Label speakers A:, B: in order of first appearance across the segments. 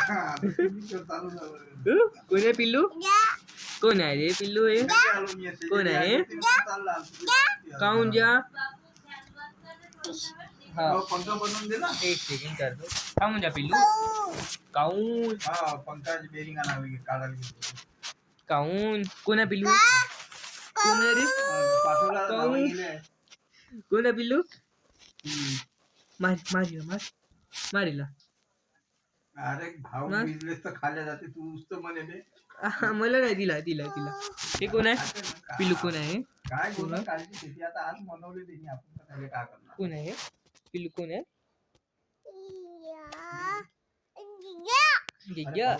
A: कोण आहे पिल्लू? कोण आहे रे पिल्लू? हे कोण आहे? काऊन जा हा
B: पंखा बनवून दे ना.
A: एक सेकंड करतो. काऊन जा पिल्लू? काऊन
B: पंखाची बेरिंग आणावी काढायला गेलो.
A: काऊन कोण आहे पिल्लू? कोण आहे रे?
B: पाठवला
A: काऊन? कोण आहे पिल्लू? मारीला
B: अरे भाऊ बिझनेस तर खाल्ल्या जाते तू नुसतं म्हणे बे.
A: मला नाही दिला. हे कोण आहे पिल्लू? कोण आहे?
B: काय गोष्ट काढली शेती आता आज बनवली त्यांनी आपण काय करणार.
A: कोण आहे पिल्लू? कोण आहे? जिज्जा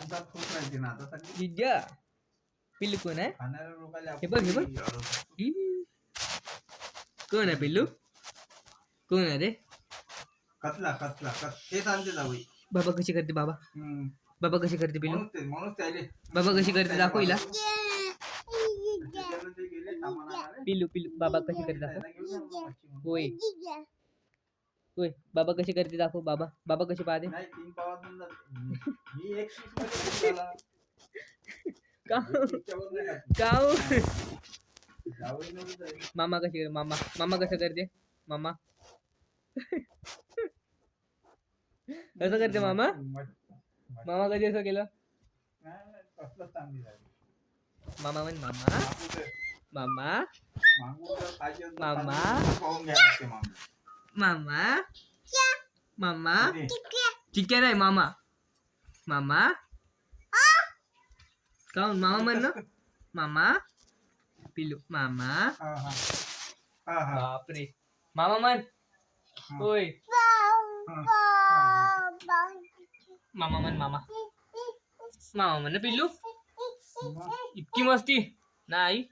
A: जिज्जा पिल्लू कोण आहे?
B: खाणाऱ्या लोकांना
A: हे बघ कोण आहे पिल्लू? कोण आहे रे?
B: कतला तेच आणते जावई.
A: बाबा कशी करते? बाबा कशी करते पिल्लू?
B: म्हणून त्याले
A: बाबा कशी करते दाखव हिला. पिल्लू बाबा कशी करते दाखव. होय बाबा कशी करते दाखव. बाबा कशी पाहते? मामा कशी करते? मामा कसं करते? मामा कसं करते मामा? मामा कधी असं केलं? मामा म्हण मामा चिक्या नाही मामा काऊन मामा म्हण ना. मामा पिल्लू मामा. बापरे मामा म्हण. होय मामा म्हण. मामा म्हण पिल्लू. इतकी मस्ती नाही.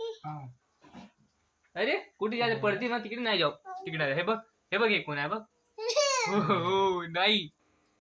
A: अरे कुठे जायचं पडते ना तिकडे नाही जाऊ. तिकडे हे बघ हे कोण आहे बघ. हो नाही